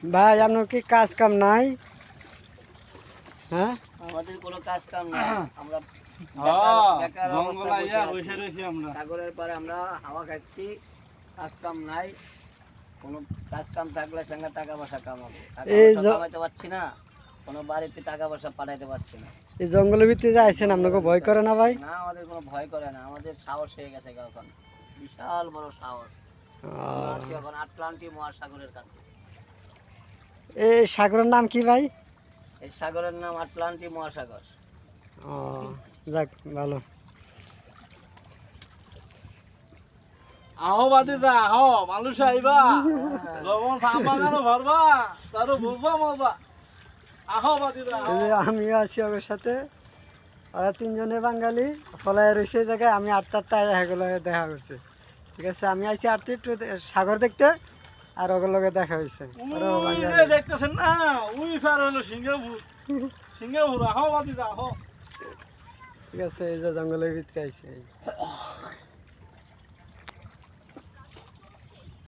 ভাই আপনার কি কাজ কাম নাই? হ্যাঁ, আমাদের কোনো কাজ কাম নাই, আমরা বেকার জঙ্গল অবস্থায় আইয়া বসে বসে আছি। রয়েছি আমরা। সাগরের পারে আমরা হাওয়া খাচ্ছি, কাজ কাম নাই। কোনো কাজ কাম থাকলে সঙ্গে টাকা পয়সা কামাবো, টাকা এই পয়সা জ- কামাইতে পারছি না, কোনো বাড়িতে টাকা পয়সা পাঠাইতে পারছি না। এই জঙ্গলের ভিতরে আইছেন, আপনাকে ভয় করে না ভাই? না, আমাদের কোনো ভয় করে না, আমাদের সাহস হয়ে গেছে এখন, বিশাল বড় সাহস। আমরা আছি এখন আটলান্টিক মহাসাগরের কাছে। এই সাগরের নাম কি ভাই? এই সাগরের নাম আটলান্টিক মহাসাগর। ও, যাক ভালো। আহো বাদে যা আহো মানুষ আইবা লবণ ফার্ম বাগানো ভরবা তারও বুঝবা মজা। আহো বাদে যা এই যে আমিও আছি ওর সাথে, ওরা তিনজনে বাঙালি ফলায় রয়েছে এই জায়গায়। আমি আটটা এগুলো দেখা করছি, ঠিক আছে। আমি আইছি আটটি একটু সাগর দেখতে, আর ওগুলো লগে দেখা হয়েছে। ওরাও বাঙালি। দেখতেছেন না উই ফার হলো সিঙ্গাপুর। সিঙ্গাপুর আহো বাদে যা আহো। ঠিক আছে, এই যে জঙ্গলের ভিতরে আইছে।